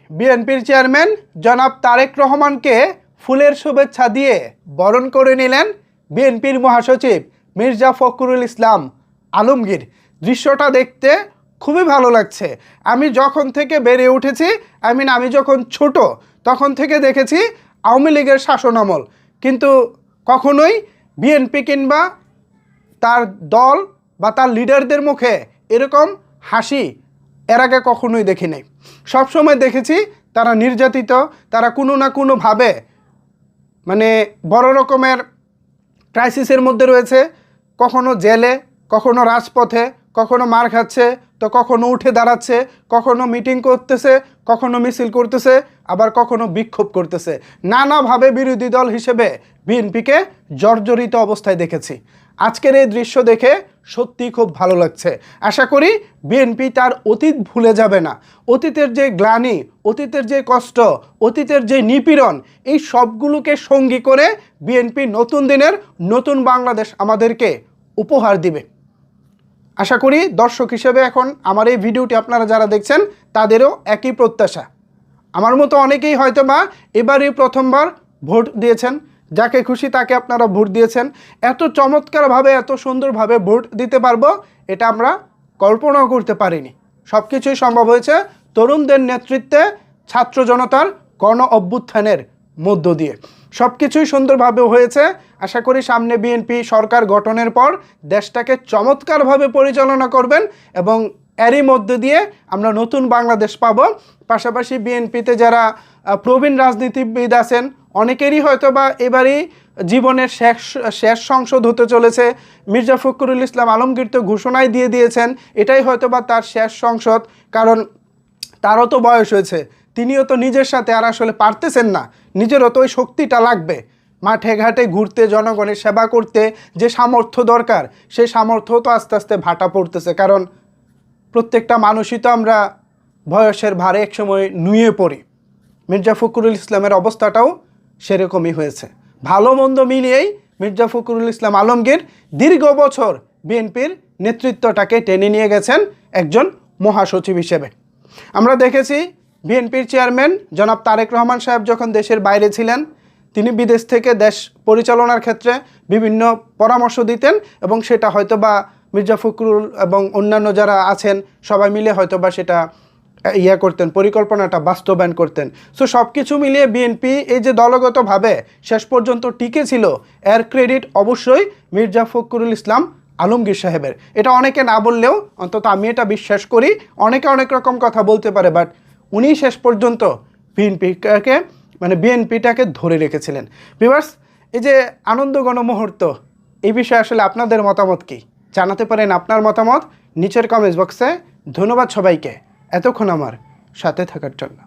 বিএনপির চেয়ারম্যান জনাব তারেক রহমানকে ফুলের শুভেচ্ছা দিয়ে বরণ করে নিলেন বিএনপির মহাসচিব মির্জা ফখরুল ইসলাম আলমগীর। দৃশ্যটা দেখতে খুবই ভালো লাগছে। আমি যখন থেকে বেড়ে উঠেছি, আমি যখন ছোট তখন থেকে দেখেছি আওয়ামী লীগের শাসনামল, কিন্তু কখনোই বিএনপি কিংবা তার দল বা তার লিডারদের মুখে এরকম হাসি এর আগে কখনোই দেখি নাই। সবসময় দেখেছি তারা নির্যাতিত, তারা কোনো না কোনোভাবে মানে বড় রকমের ক্রাইসিসের মধ্যে রয়েছে, কখনো জেলে, কখনো রাজপথে, কখনো মার খাচ্ছে, তো কখনো উঠে দাঁড়াচ্ছে, কখনো মিটিং করতেছে, কখনো মিছিল করতেছে, আবার কখনো বিক্ষোভ করতেছে। নানাভাবে বিরোধী দল হিসেবে বিএনপিকে জর্জরিত অবস্থায় দেখেছি। আজকের এই দৃশ্য দেখে সত্যিই খুব ভালো লাগছে। আশা করি বিএনপি তার অতীত ভুলে যাবে না। অতীতের যে গ্লানি, অতীতের যে কষ্ট, অতীতের যে নিপীড়ন, এই সবগুলোকে সঙ্গী করে বিএনপি নতুন দিনের নতুন বাংলাদেশ আমাদেরকে উপহার দিবে। আশা করি দর্শক হিসেবে এখন আমার এই ভিডিওটি আপনারা যারা দেখছেন তাদেরও একই প্রত্যাশা। আমার মতো অনেকেই হয়তো বা এবারই প্রথমবার ভোট দিয়েছেন, যাকে খুশি তাকে আপনারা ভোট দিয়েছেন। এত চমৎকারভাবে, এত সুন্দরভাবে ভোট দিতে পারবো এটা আমরা কল্পনাও করতে পারিনি। সব কিছুই সম্ভব হয়েছে তরুণদের নেতৃত্বে, ছাত্র জনতার গণ অভ্যুত্থানের মধ্য দিয়ে। সব কিছুই সুন্দরভাবে হয়েছে। আশা করি সামনে বিএনপি সরকার গঠনের পর দেশটাকে চমৎকারভাবে পরিচালনা করবেন এবং এরই মধ্যে দিয়ে আমরা নতুন বাংলাদেশ পাবো। পাশাপাশি বিএনপিতে যারা প্রবীণ রাজনীতিবিদ আছেন অনেকেরই হয়তো বা এবারই জীবনের শেষ সংসদ হতে চলেছে। মির্জা ফখরুল ইসলাম আলমগীর তো ঘোষণাই দিয়ে দিয়েছেন এটাই হয়তো বা তার শেষ সংসদ, কারণ তারও তো বয়স হয়েছে। তিনিও তো নিজের সাথে আর আসলে পারতেছেন না, নিজেরও তো ওই শক্তিটা লাগবে। মাঠে ঘাটে ঘুরতে, জনগণের সেবা করতে যে সামর্থ্য দরকার সেই সামর্থ্য তো আস্তে আস্তে ভাটা পড়তেছে। কারণ প্রত্যেকটা মানুষই তো আমরা বয়সের ভারে একসময় নুয়ে পড়ি। মির্জা ফখরুল ইসলামের অবস্থাটাও সেরকমই হয়েছে। ভালো মন্দ মিলিয়েই মির্জা ফখরুল ইসলাম আলমগীর দীর্ঘ বছর বিএনপির নেতৃত্বটাকে টেনে নিয়ে গেছেন একজন মহাসচিব হিসেবে। আমরা দেখেছি বিএনপির চেয়ারম্যান জনাব তারেক রহমান সাহেব যখন দেশের বাইরে ছিলেন তিনি বিদেশ থেকে দেশ পরিচালনার ক্ষেত্রে বিভিন্ন পরামর্শ দিতেন এবং সেটা হয়তো বা মির্জা ফখরুল এবং অন্যান্য যারা আছেন সবাই মিলে হয়তো বা সেটা করতেন, পরিকল্পনাটা বাস্তবায়ন করতেন। সো সব কিছু মিলিয়ে বিএনপি এই যে দলগতভাবে শেষ পর্যন্ত টিকে ছিল এর ক্রেডিট অবশ্যই মির্জা ফখরুল ইসলাম আলমগীর সাহেবের। এটা অনেকে না বললেও অন্তত আমি এটা বিশ্বাস করি। অনেকে অনেক রকম কথা বলতে পারে, বাট উনি শেষ পর্যন্ত বিএনপিটাকে ধরে রেখেছিলেন। ভিউয়ার্স, এই যে আনন্দঘন মুহূর্ত, এই বিষয়ে আসলে আপনাদের মতামত কি জানাতে পারেন আপনার মতামত নিচের কমেন্টস বক্সে। ধন্যবাদ সবাইকে এতক্ষণ আমার সাথে থাকার জন্য।